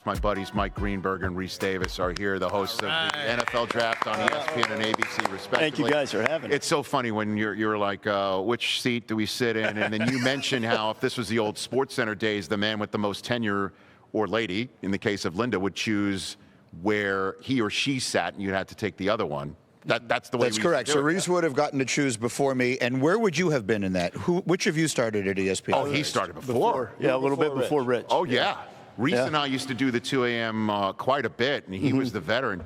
My buddies Mike Greenberg and Rece Davis are here, the hosts of the NFL Draft on ESPN and ABC, respectively. Thank you guys for having me. It's so funny when you're like, which seat do we sit in? And then you mention how if this was the old SportsCenter days, the man with the most tenure, or lady, in the case of Linda, would choose where he or she sat, and you'd have to take the other one. That's the way. That's correct. So Rece would have gotten to choose before me. And where would you have been in that? Which of you started at ESPN? Oh, he started before. Yeah, a little bit before Rich. Oh, yeah. Rece and I used to do the 2 a.m. Quite a bit, and he was the veteran.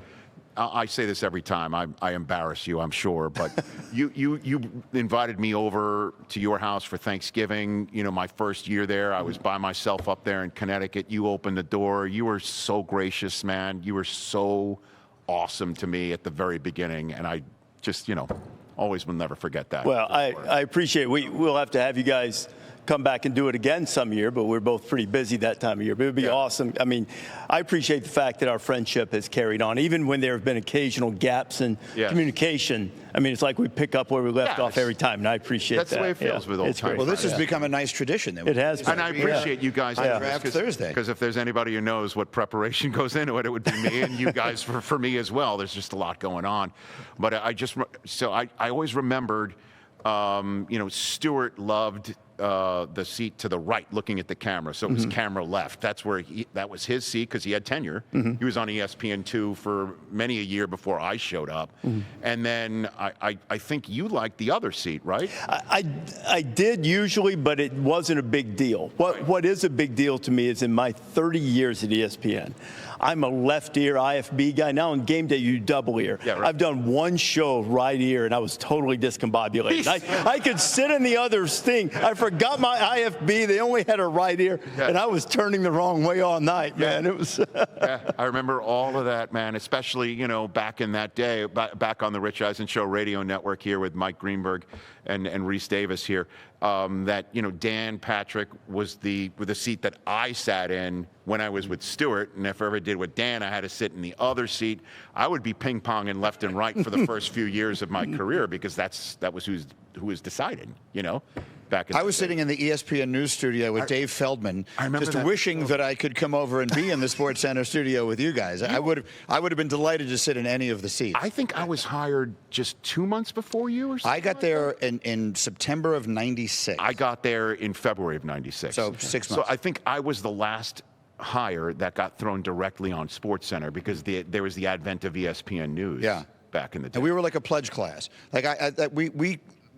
I say this every time. I embarrass you, I'm sure, but you invited me over to your house for Thanksgiving. You know, my first year there, I was by myself up there in Connecticut. You opened the door. You were so gracious, man. You were so awesome to me at the very beginning, and I just, always will never forget that. Well, I appreciate it. We'll have to have you guys come back and do it again some year, but we're both pretty busy that time of year. But it would be awesome. I mean, I appreciate the fact that our friendship has carried on, even when there have been occasional gaps in communication. I mean, it's like we pick up where we left off every time, and I appreciate that. That's the way it feels with old times. Well, this has become a nice tradition. It has been. And I appreciate you guys. Draft Thursday. Because if there's anybody who knows what preparation goes into it, it would be me, and you guys for me as well. There's just a lot going on. But I always remembered, Stuart loved the seat to the right, looking at the camera. So it was camera left. That's where that was his seat because he had tenure. He was on ESPN2 for many a year before I showed up. And then I think you liked the other seat, right? I did usually, but it wasn't a big deal. What is a big deal to me is in my 30 years at ESPN, I'm a left ear IFB guy. Now on Game Day, you double ear. Yeah, right. I've done one show right ear, and I was totally discombobulated. I could sit in the other thing. I forgot my IFB. They only had a right ear, and I was turning the wrong way all night, man. It was. I remember all of that, man, especially, back in that day, back on the Rich Eisen Show radio network here with Mike Greenberg and Rece Davis here, that, Dan Patrick was the seat that I sat in when I was with Stuart, and if I ever did with Dan, I had to sit in the other seat. I would be ping-ponging left and right for the first few years of my career because that was who was deciding, back in I was sitting in the ESPN News studio with Dave Feldman, just wishing that I could come over and be in the SportsCenter studio with you guys. I would have been delighted to sit in any of the seats. I think I was hired just 2 months before you or something. I got there in September of '96. I got there in February of '96. So 6 months. So I think I was the last hire that got thrown directly on SportsCenter because there was the advent of ESPN News back in the day. And we were like a pledge class. Like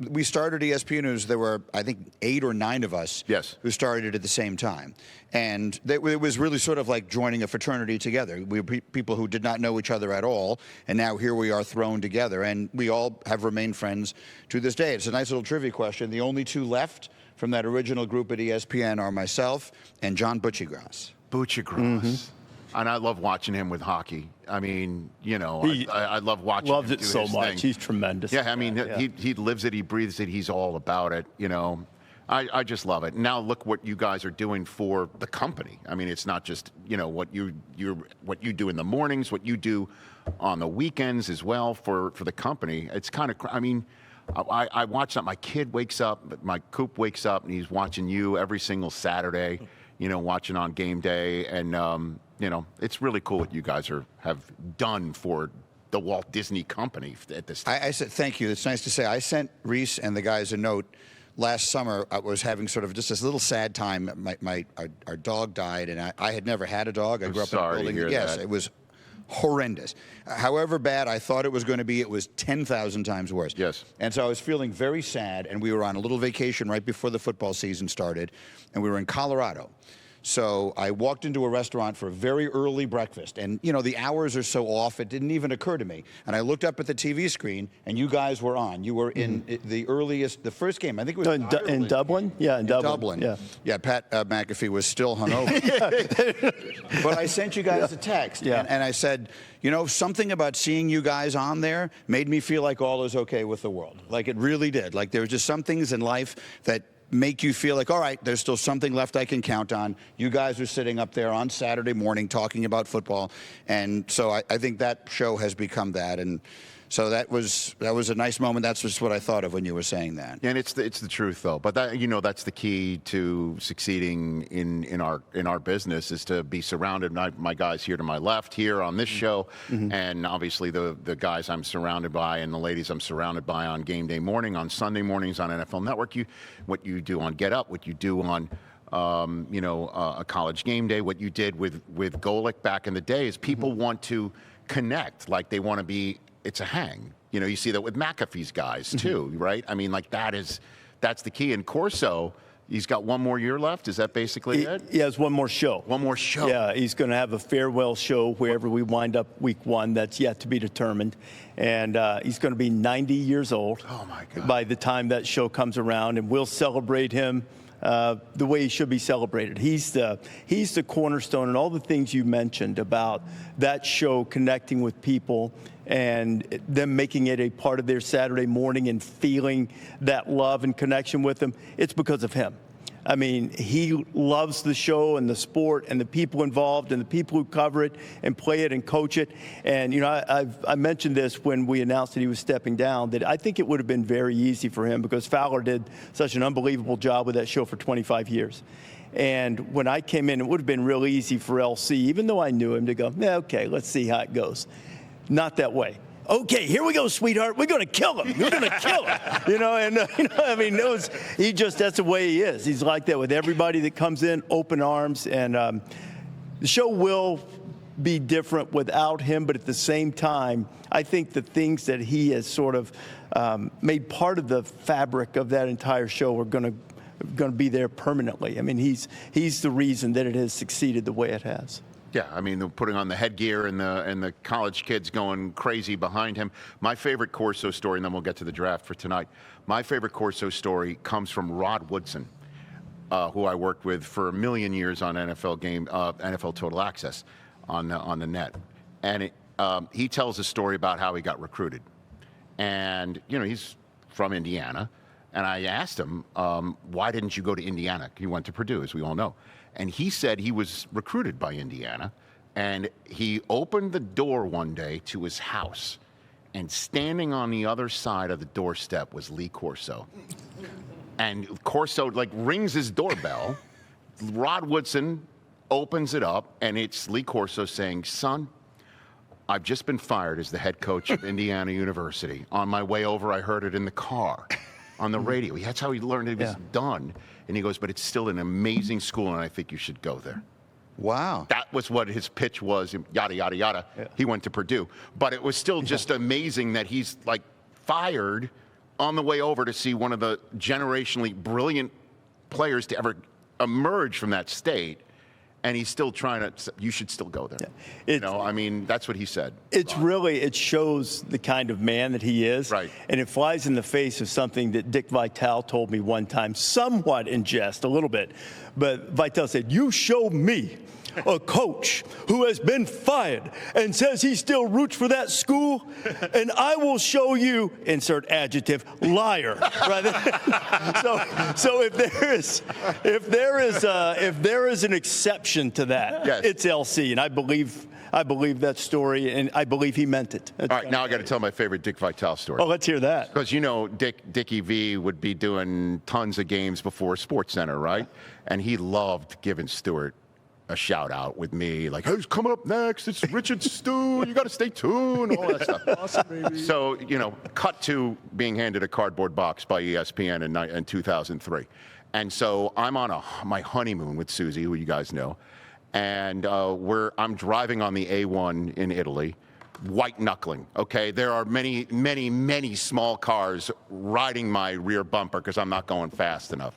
we started ESPN News. There were, I think, 8 or 9 of us who started at the same time. And it was really sort of like joining a fraternity together. We were people who did not know each other at all, and now here we are thrown together. And we all have remained friends to this day. It's a nice little trivia question. The only 2 left from that original group at ESPN are myself and John Buccigross. Buccigross. And I love watching him with hockey. I mean, I love watching him do his thing. Loves it so much. He's tremendous. Yeah, I mean, he lives it, he breathes it, he's all about it, I just love it. Now look what you guys are doing for the company. I mean, it's not just, what you do in the mornings, what you do on the weekends as well for the company. It's kind of, I watch that. My kid wakes up, my coop wakes up, and he's watching you every single Saturday, watching on Game Day. And, it's really cool what you guys have done for the Walt Disney Company at this time. I said, thank you. It's nice to say. I sent Rece and the guys a note last summer. I was having sort of just this little sad time. Our dog died, and I had never had a dog. I grew up in a building. Yes, it was horrendous. However bad I thought it was going to be, it was 10,000 times worse. Yes. And so I was feeling very sad, and we were on a little vacation right before the football season started, and we were in Colorado. So I walked into a restaurant for a very early breakfast, and the hours are so off, it didn't even occur to me. And I looked up at the TV screen, and you guys were on. You were in the first game. I think it was in Dublin. Yeah, in Dublin. Yeah. Pat McAfee was still hungover. But I sent you guys a text, and I said, something about seeing you guys on there made me feel like all is okay with the world. Like it really did. Like there were just some things in life that make you feel like, all right, there's still something left I can count on. You guys are sitting up there on Saturday morning talking about football. And so I think that show has become that. And So that was a nice moment. That's just what I thought of when you were saying that. And it's the truth, though. But that, that's the key to succeeding in our business, is to be surrounded by my guys here to my left here on this show, and obviously the guys I'm surrounded by and the ladies I'm surrounded by on game day morning, on Sunday mornings on NFL Network. What you do on Get Up, what you do on a College GameDay, what you did with Golic back in the day, is people want to connect, like they want to be. It's a hang. You see that with McAfee's guys too, right? I mean, like that's the key. And Corso, he's got one more year left. Is that basically it? He has one more show. One more show. Yeah, he's going to have a farewell show wherever we wind up week 1. That's yet to be determined. And he's going to be 90 years old. Oh, my God. By the time that show comes around, and we'll celebrate him the way he should be celebrated. He's the cornerstone, and all the things you mentioned about that show connecting with people and them making it a part of their Saturday morning and feeling that love and connection with them. It's because of him. I mean, he loves the show and the sport and the people involved and the people who cover it and play it and coach it. And, I mentioned this when we announced that he was stepping down, that I think it would have been very easy for him, because Fowler did such an unbelievable job with that show for 25 years. And when I came in, it would have been real easy for LC, even though I knew him, to go, okay, let's see how it goes. Not that way. Okay, here we go, sweetheart. We're going to kill him. We're going to kill him. That's the way he is. He's like that with everybody that comes in, open arms. And the show will be different without him, but at the same time, I think the things that he has sort of made part of the fabric of that entire show are going to be there permanently. I mean, he's the reason that it has succeeded the way it has. Yeah, I mean, they're putting on the headgear and the college kids going crazy behind him. My favorite Corso story, and then we'll get to the draft for tonight. My favorite Corso story comes from Rod Woodson, who I worked with for a million years on NFL Total Access on the net. And he tells a story about how he got recruited. And, he's from Indiana. And I asked him, why didn't you go to Indiana? He went to Purdue, as we all know. And he said he was recruited by Indiana, and he opened the door one day to his house, and standing on the other side of the doorstep was Lee Corso. And Corso rings his doorbell. Rod Woodson opens it up, and it's Lee Corso saying, "Son, I've just been fired as the head coach of Indiana University. On my way over, I heard it in the car on the radio." That's how he learned it was done. And he goes, "But it's still an amazing school, and I think you should go there." Wow. That was what his pitch was, yada, yada, yada. Yeah. He went to Purdue. But it was still just amazing that he's fired on the way over to see one of the generationally brilliant players to ever emerge from that state. And he's still trying to, you should still go there. Yeah. That's what he said. It shows the kind of man that he is. Right. And it flies in the face of something that Dick Vitale told me one time, somewhat in jest, a little bit. But Vitale said, "You show me a coach who has been fired and says he still roots for that school, and I will show you," insert adjective, "liar." Right? So if there is an exception to that, yes, it's LC, and I believe that story, and I believe he meant it. All right, now I got to tell my favorite Dick Vitale story. Oh, let's hear that. Because Dickie V would be doing tons of games before SportsCenter, right? And he loved giving Stewart a shout out with me, like, "Hey, who's coming up next? It's Richard Stew. You got to stay tuned," all that stuff. Awesome, baby. So, cut to being handed a cardboard box by ESPN in 2003. And so I'm on my honeymoon with Susie, who you guys know. And I'm driving on the A1 in Italy, white knuckling, okay? There are many, many, many small cars riding my rear bumper because I'm not going fast enough.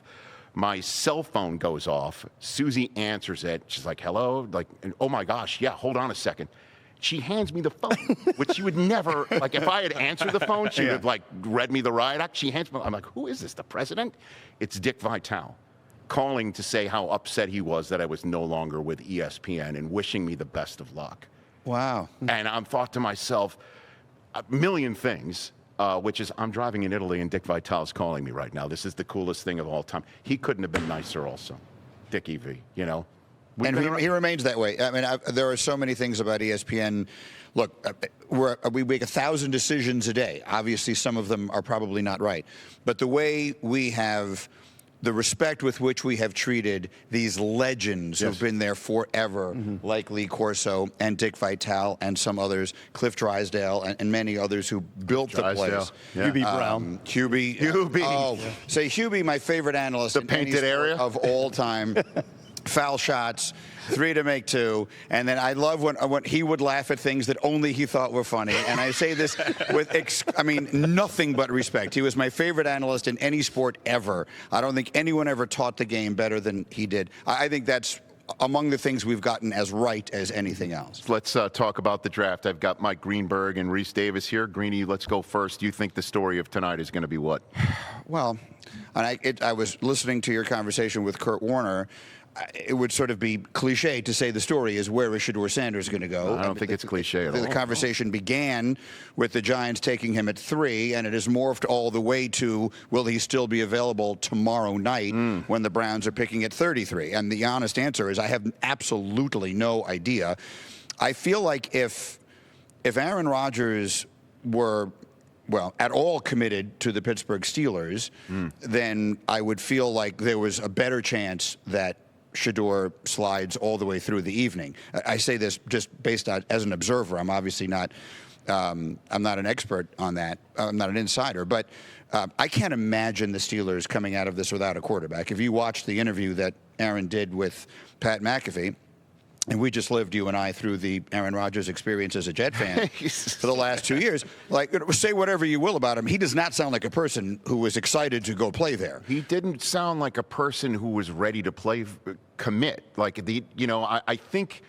My cell phone goes off. Susie answers it. She's like, "Hello?" "Oh my gosh, yeah, hold on a second." She hands me the phone, which she would never, if I had answered the phone, she would have read me the riot act. She hands me, I'm like, "Who is this, the president?" It's Dick Vitale calling to say how upset he was that I was no longer with ESPN and wishing me the best of luck. Wow. And I thought to myself, a million things. Which is, I'm driving in Italy and Dick Vitale's calling me right now. This is the coolest thing of all time. He couldn't have been nicer also, Dickie V, And he remains that way. I mean, there are so many things about ESPN. Look, we make 1,000 decisions a day. Obviously, some of them are probably not right. But the way we have, the respect with which we have treated these legends who've been there forever, like Lee Corso and Dick Vitale and some others, Cliff Drysdale and many others who built the place. Hubie Brown. Hubie. Oh, say Hubie, my favorite analyst the in painted any sport area of all time. Foul shots, 3 to make 2, and then I love when he would laugh at things that only he thought were funny. And I say this with, nothing but respect. He was my favorite analyst in any sport ever. I don't think anyone ever taught the game better than he did. I think that's among the things we've gotten as right as anything else. Let's talk about the draft. I've got Mike Greenberg and Rece Davis here. Greeny, let's go first. Do you think the story of tonight is going to be what? Well, and I was listening to your conversation with Kurt Warner. It would sort of be cliche to say the story is where is Shedeur Sanders going to go. I don't think it's cliche at all. The conversation began with the Giants taking him at 3, and it has morphed all the way to will he still be available tomorrow night when the Browns are picking at 33? And the honest answer is I have absolutely no idea. I feel like if Aaron Rodgers were at all committed to the Pittsburgh Steelers, then I would feel like there was a better chance that Shedeur slides all the way through the evening. I say this just based on as an observer. I'm obviously not. I'm not an expert on that. I'm not an insider, but I can't imagine the Steelers coming out of this without a quarterback. If you watch the interview that Aaron did with Pat McAfee. And we just lived, you and I, through the Aaron Rodgers experience as a Jet fan for the last 2 years. Like, say whatever you will about him, he does not sound like a person who was excited to go play there. He didn't sound like a person who was ready to play, commit. Like, I think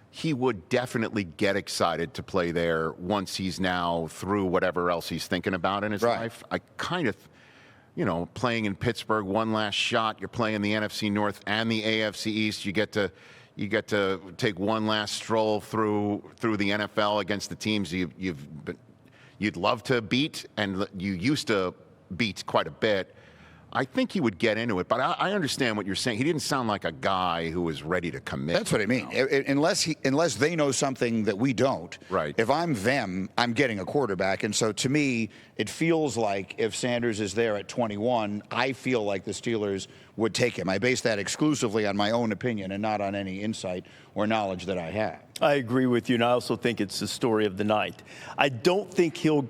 he would definitely get excited to play there once he's now through whatever else he's thinking about in his life. I kind of, playing in Pittsburgh, one last shot. You're playing the NFC North and the AFC East. You get to take one last stroll through the NFL against the teams you'd love to beat and you used to beat quite a bit. I think he would get into it, but I understand what you're saying. He didn't sound like a guy who was ready to commit. That's what I mean. Unless they know something that we don't. Right. If I'm them, I'm getting a quarterback, and so to me, it feels like if Sanders is there at 21, I feel like the Steelers would take him. I base that exclusively on my own opinion and not on any insight or knowledge that I have. I agree with you, and I also think it's the story of the night. I don't think he'll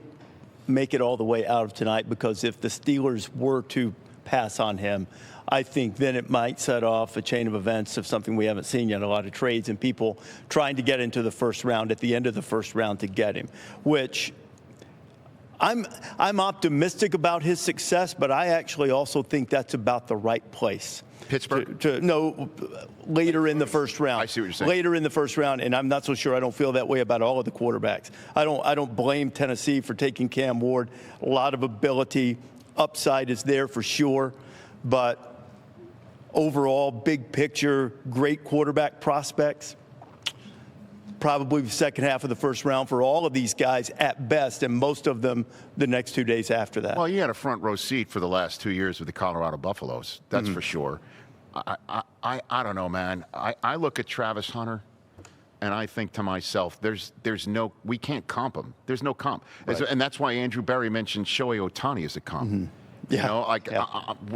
make it all the way out of tonight because if the Steelers were to pass on him, I think then it might set off a chain of events of something we haven't seen yet, a lot of trades and people trying to get into the first round at the end of the first round to get him, which I'm optimistic about his success, but I actually also think that's about the right place. Pittsburgh? No, later in the first round. I see what you're saying. Later in the first round, and I'm not so sure I don't feel that way about all of the quarterbacks. I don't blame Tennessee for taking Cam Ward. A lot of ability. Upside is there for sure, but overall, big picture, great quarterback prospects. Probably the second half of the first round for all of these guys at best, and most of them the next 2 days after that. Well, you had a front row seat for the last 2 years with the Colorado Buffaloes. That's for sure. I don't know, man. I look at Travis Hunter, and I think to myself, we can't comp him. There's no comp. Right. And that's why Andrew Berry mentioned Shohei Ohtani as a comp. Yeah.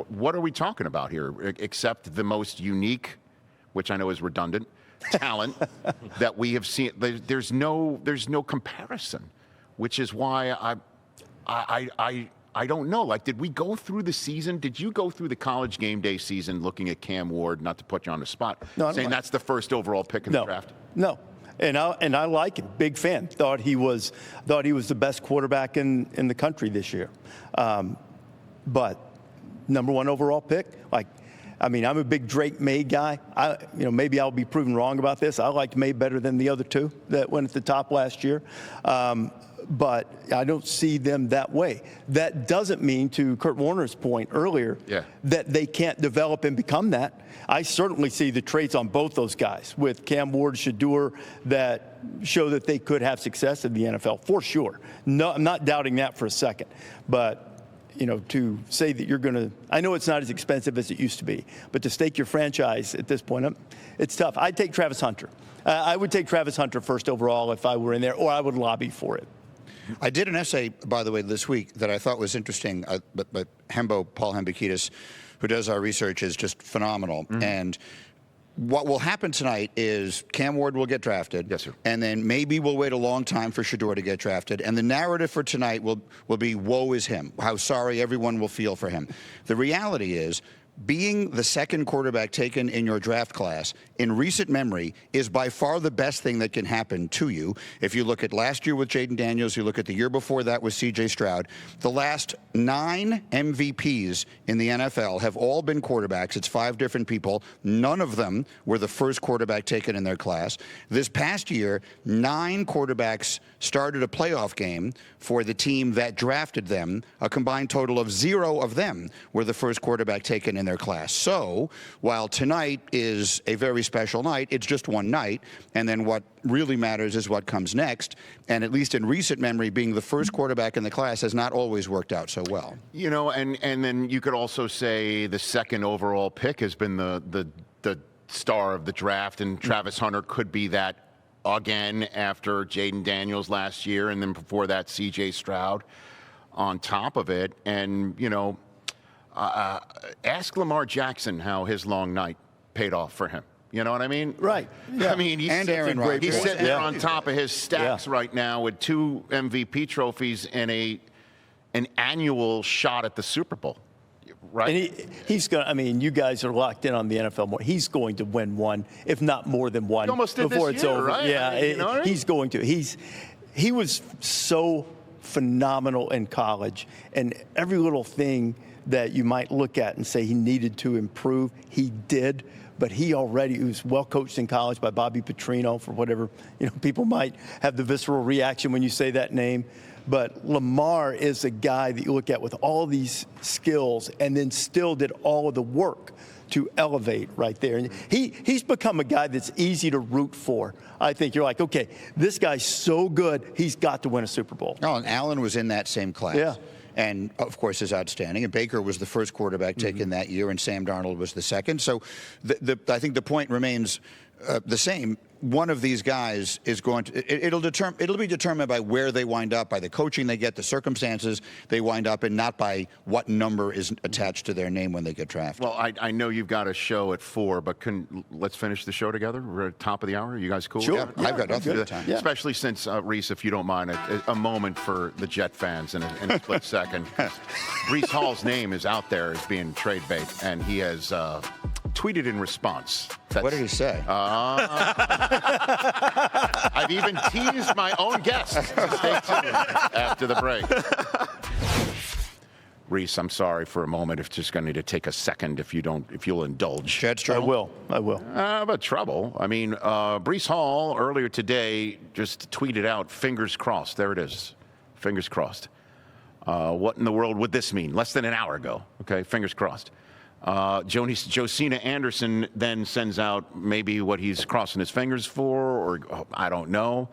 What are we talking about here? Except the most unique, which I know is redundant, talent that we have seen. There's no comparison, which is why I don't know. Like, did we go through the season? Did you go through the College GameDay season looking at Cam Ward, not to put you on the spot, saying that's the first overall pick in the draft? No. And I like him. Big fan. Thought he was the best quarterback in the country this year. But number one overall pick, I'm a big Drake May guy. Maybe I'll be proven wrong about this. I liked May better than the other two that went at the top last year. But I don't see them that way. That doesn't mean, to Kurt Warner's point earlier, that they can't develop and become that. I certainly see the traits on both those guys with Cam Ward, Shedeur, that show that they could have success in the NFL, for sure. No, I'm not doubting that for a second. But, to say that you're going to, I know it's not as expensive as it used to be, but to stake your franchise at this point, it's tough. I'd take Travis Hunter. I would take Travis Hunter first overall if I were in there, or I would lobby for it. I did an essay, by the way, this week that I thought was interesting, but Paul Hembekides, who does our research, is just phenomenal. Mm-hmm. And what will happen tonight is Cam Ward will get drafted. Yes, sir. And then maybe we'll wait a long time for Shedeur to get drafted. And the narrative for tonight will be woe is him, how sorry everyone will feel for him. The reality is, being the second quarterback taken in your draft class in recent memory is by far the best thing that can happen to you. If you look at last year with Jaden Daniels, you look at the year before that with C.J. Stroud, the last 9 MVPs in the NFL have all been quarterbacks. It's 5 different people. None of them were the first quarterback taken in their class. This past year, 9 quarterbacks started a playoff game for the team that drafted them. A combined total of 0 of them were the first quarterback taken in their class. So while tonight is a very special night, it's just one night. And then what really matters is what comes next. And at least in recent memory, being the first quarterback in the class has not always worked out so well. And then you could also say the second overall pick has been the star of the draft, and Travis Hunter could be that again after Jaden Daniels last year, and then before that C.J. Stroud on top of it. And, ask Lamar Jackson how his long night paid off for him. You know what I mean? Right. Yeah. I mean, he's Aaron Rodgers. He's sitting there on top of his stacks right now with 2 MVP trophies and an annual shot at the Super Bowl. Right. And he's going to, you guys are locked in on the NFL more. He's going to win one, if not more than one, before it's over. Right? Yeah, he's going to. He was so phenomenal in college, and every little thing that you might look at and say he needed to improve, he did. But he was well coached in college by Bobby Petrino, for whatever, people might have the visceral reaction when you say that name. But Lamar is a guy that you look at with all these skills and then still did all of the work to elevate right there. And he's become a guy that's easy to root for. I think you're like, okay, this guy's so good, he's got to win a Super Bowl. Oh, and Allen was in that same class. Yeah. And, of course, is outstanding. And Baker was the first quarterback taken that year, and Sam Darnold was the second. So I think the point remains the same. One of these guys is going to it'll be determined by where they wind up, by the coaching they get, the circumstances they wind up in, not by what number is attached to their name when they get drafted. Well, I know you've got a show at 4, but let's finish the show together. We're at the top of the hour. Are you guys cool? Sure. Yeah, I've got nothing to time. Yeah. Especially since, Rece, if you don't mind, a moment for the Jet fans in a split second. Breece Hall's name is out there as being trade bait, and he has tweeted in response. What did he say? I've even teased my own guest. So stay tuned after the break. Rece, I'm sorry for a moment. It's just going to need to take a second if you'll indulge. I will. But trouble. Breece Hall earlier today just tweeted out, fingers crossed. There it is. Fingers crossed. What in the world would this mean? Less than an hour ago. Okay, fingers crossed. Josina Anderson then sends out maybe what he's crossing his fingers for, or I don't know.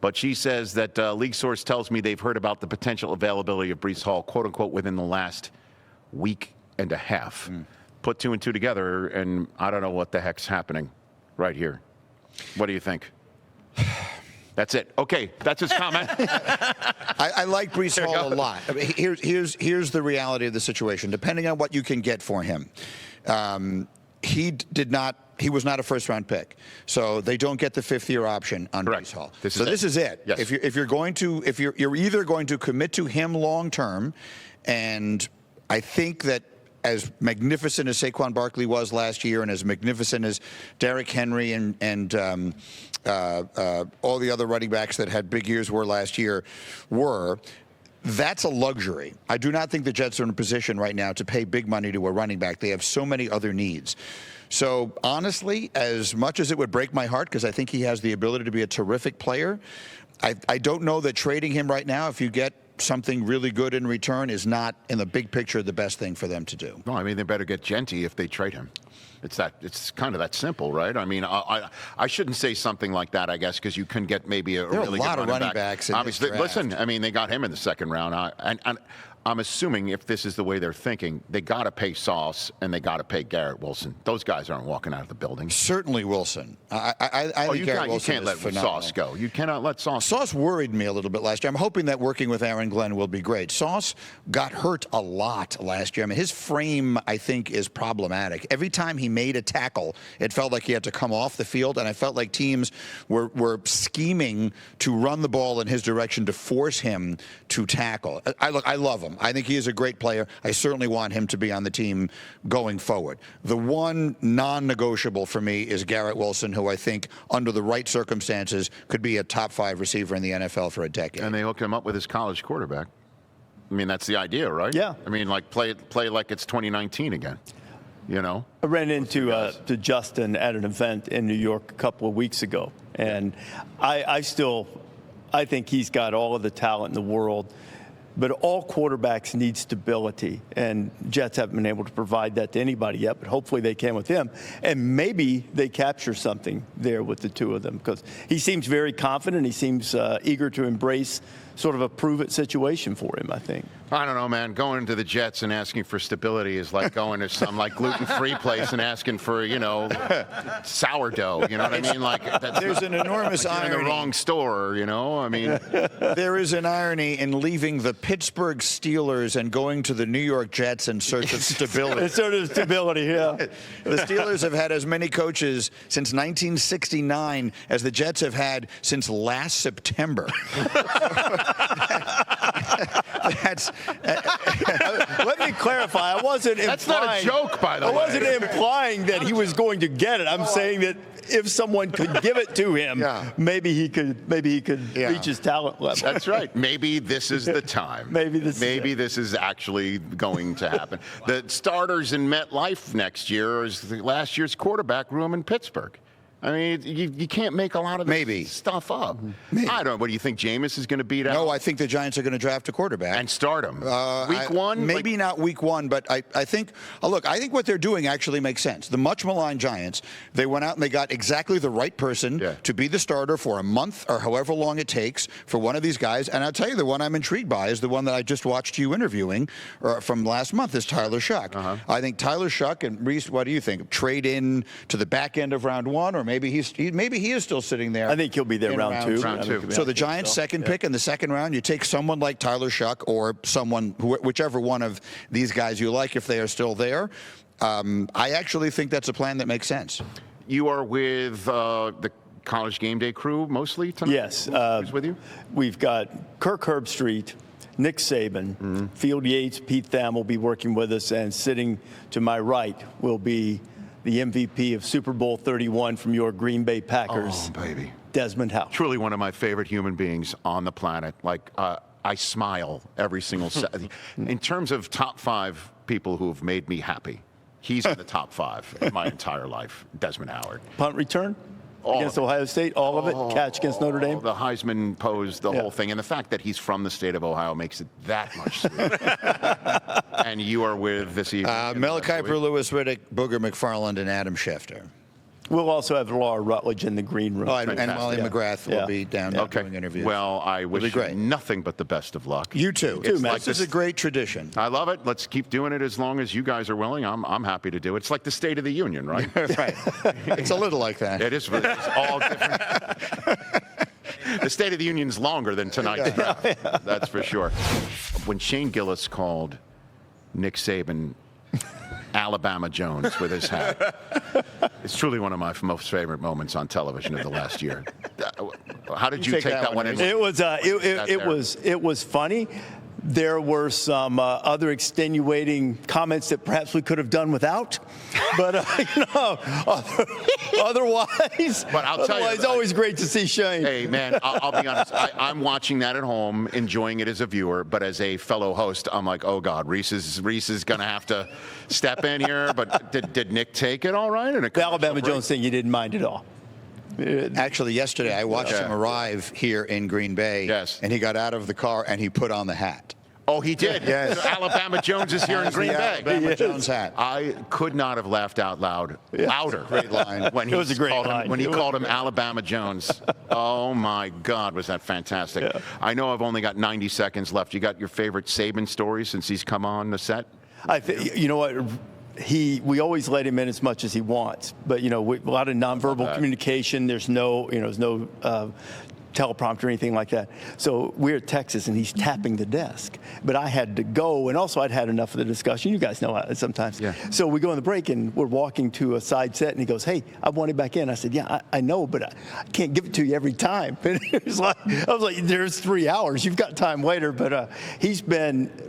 But she says that league source tells me they've heard about the potential availability of Breece Hall, quote unquote, within the last week and a half. Put 2 and 2 together, and I don't know what the heck's happening right here. What do you think? That's it. Okay, that's his comment. I like Breece Hall a lot. Here's the reality of the situation. Depending on what you can get for him, he was not a first-round pick, so they don't get the 5th-year option on Breece Hall. This is it. Yes. If you're either going to commit to him long-term, and I think that as magnificent as Saquon Barkley was last year, and as magnificent as Derrick Henry and all the other running backs that had big years were last year that's a luxury. I do not think the Jets are in a position right now to pay big money to a running back. They have so many other needs. So honestly, as much as it would break my heart, because I think he has the ability to be a terrific player, I don't know that trading him right now, if you get something really good in return, is not, in the big picture, the best thing for them to do. No, they better get Genty if they trade him. It's kind of that simple, right? I shouldn't say something like that, I guess, because you can get maybe a really good running back. There are a lot of running backs in Obviously, this draft. listen, they got him in the second round. And I'm assuming if this is the way they're thinking, they got to pay Sauce and they got to pay Garrett Wilson. Those guys aren't walking out of the building. Certainly Wilson. I think Garrett Wilson you can't let phenomenal. Sauce go. You cannot let Sauce. Sauce worried me a little bit last year. I'm hoping that working with Aaron Glenn will be great. Sauce got hurt a lot last year. I mean, his frame, I think, is problematic. Every time he made a tackle, it felt like he had to come off the field, and I felt like teams were scheming to run the ball in his direction to force him to tackle. I love him. I think he is a great player. I certainly want him to be on the team going forward. The one non-negotiable for me is Garrett Wilson, who I think, under the right circumstances, could be a top 5 receiver in the NFL for a decade. And they hooked him up with his college quarterback. I mean, that's the idea, right? Yeah. I mean, like play like it's 2019 again. You know? I ran into to Justin at an event in New York a couple of weeks ago, and I think he's got all of the talent in the world. But all quarterbacks need stability, and Jets haven't been able to provide that to anybody yet, but hopefully they can with him. And maybe they capture something there with the two of them, because he seems very confident. He seems eager to embrace sort of a prove-it situation for him, I think. I don't know, man. Going to the Jets and asking for stability is like going to some like gluten-free place and asking for, sourdough. You know what I mean? Like there's an enormous irony in the wrong store. You know, I mean, there is an irony in leaving the Pittsburgh Steelers and going to the New York Jets in search of stability. In search of stability, yeah. The Steelers have had as many coaches since 1969 as the Jets have had since last September. Let me clarify. I wasn't implying. That's not a joke, by the way. I wasn't implying that he was going to get it. I'm saying that if someone could give it to him, maybe he could reach his talent level. That's right. Maybe this is the time. Maybe this is actually going to happen. The starters in MetLife next year is last year's quarterback room in Pittsburgh. I mean, you can't make a lot of this stuff up. I don't know. What do you think, Jameis is going to beat out? No, I think the Giants are going to draft a quarterback. And start him. Week one? Maybe not week one, but I think, look, I think what they're doing actually makes sense. The much maligned Giants, they went out and they got exactly the right person to be the starter for a month or however long it takes for one of these guys. And I'll tell you, the one I'm intrigued by is the one that I just watched you interviewing from last month is Tyler Shuck. I think Tyler Shuck and Rece, what do you think? Trade in to the back end of round one, or maybe he is still sitting there. I think he'll be there round two. So the Giants' second pick in the second round, you take someone like Tyler Shuck or someone, whichever one of these guys you like, if they are still there. I actually think that's a plan that makes sense. You are with the College GameDay crew mostly tonight? Yes. Who's with you? We've got Kirk Herbstreit, Nick Saban, Field Yates, Pete Tham will be working with us, and sitting to my right will be the MVP of Super Bowl 31 from your Green Bay Packers. Oh, baby. Desmond Howard. Truly one of my favorite human beings on the planet. Like, I smile every single second. In terms of top 5 people who have made me happy, he's in the top 5 in my entire life, Desmond Howard. Punt return? Against Ohio State, all of it? Catch against Notre Dame? The Heisman pose, the whole thing. And the fact that he's from the state of Ohio makes it that much sweeter. And you are with this evening. Mel Kiper, Lewis Riddick, Booger McFarland, and Adam Schefter. We'll also have Laura Rutledge in the green room. And Molly McGrath will be down there doing interviews. Well, I wish you nothing but the best of luck. You too. This is a great tradition. I love it. Let's keep doing it as long as you guys are willing. I'm happy to do it. It's like the State of the Union, right? Right. It's a little like that. It is. It's all different. The State of the Union's longer than tonight's draft. That's for sure. When Shane Gillis called Nick Saban Alabama Jones with his hat, it's truly one of my most favorite moments on television of the last year. How did you take that one in? It was funny. There were some other extenuating comments that perhaps we could have done without, but otherwise, but I'll tell you, it's always great to see Shane. Hey man, I'll be honest. I'm watching that at home, enjoying it as a viewer, but as a fellow host, I'm like, oh God, Rece is going to have to step in here. But did Nick take it all right? The Alabama Jones thing, you didn't mind at all. Actually, yesterday I watched him arrive here in Green Bay, and he got out of the car and he put on the hat. Oh, he did. Yes. So Alabama Jones is here in Greenberg. Alabama Jones hat. I could not have laughed out louder. Great line. When It was a great line. When he called him Alabama Jones. Oh my God, was that fantastic! Yeah. I know I've only got 90 seconds left. You got your favorite Saban story since he's come on the set? You know what? We always let him in as much as he wants, but a lot of nonverbal communication. There's no teleprompter or anything like that. So we're at Texas, and he's tapping the desk. But I had to go, and also I'd had enough of the discussion. You guys know how sometimes. Yeah. So we go on the break, and we're walking to a side set, and he goes, "Hey, I want it back in." I said, "Yeah, I know, but I can't give it to you every time." And I was like, "There's 3 hours. You've got time later." But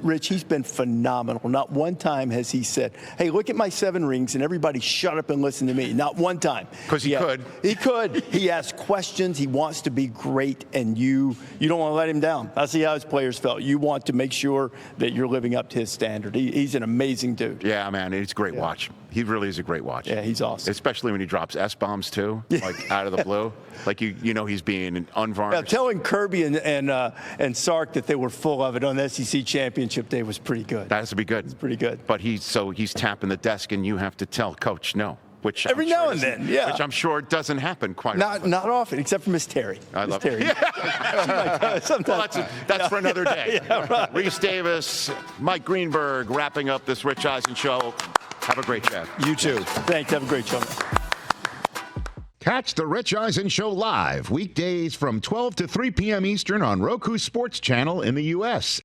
Rich, he's been phenomenal. Not one time has he said, "Hey, look at my 7 rings, and everybody shut up and listen to me." Not one time. Because he could. He could. He asks questions. He wants to be great, and you don't want to let him down. I see how his players felt. You want to make sure that you're living up to his standard. He's an amazing dude. Yeah, man, he's a great watch. He really is a great watch. Yeah, he's awesome. Especially when he drops S-bombs too, like out of the blue. Like you know he's being unvarnished. Yeah, telling Kirby and Sark that they were full of it on the SEC championship day was pretty good. That has to be good. It's pretty good. But he's tapping the desk, and you have to tell Coach no. Which every now and then, yeah. Which I'm sure doesn't happen quite often. Not often, except for Miss Terry. I love Terry. Well, that's for another day. Yeah, right. Rece Davis, Mike Greenberg, wrapping up this Rich Eisen Show. Have a great chat. You too. Thanks. Have a great show. Catch the Rich Eisen Show live weekdays from 12 to 3 p.m. Eastern on Roku Sports Channel in the U.S.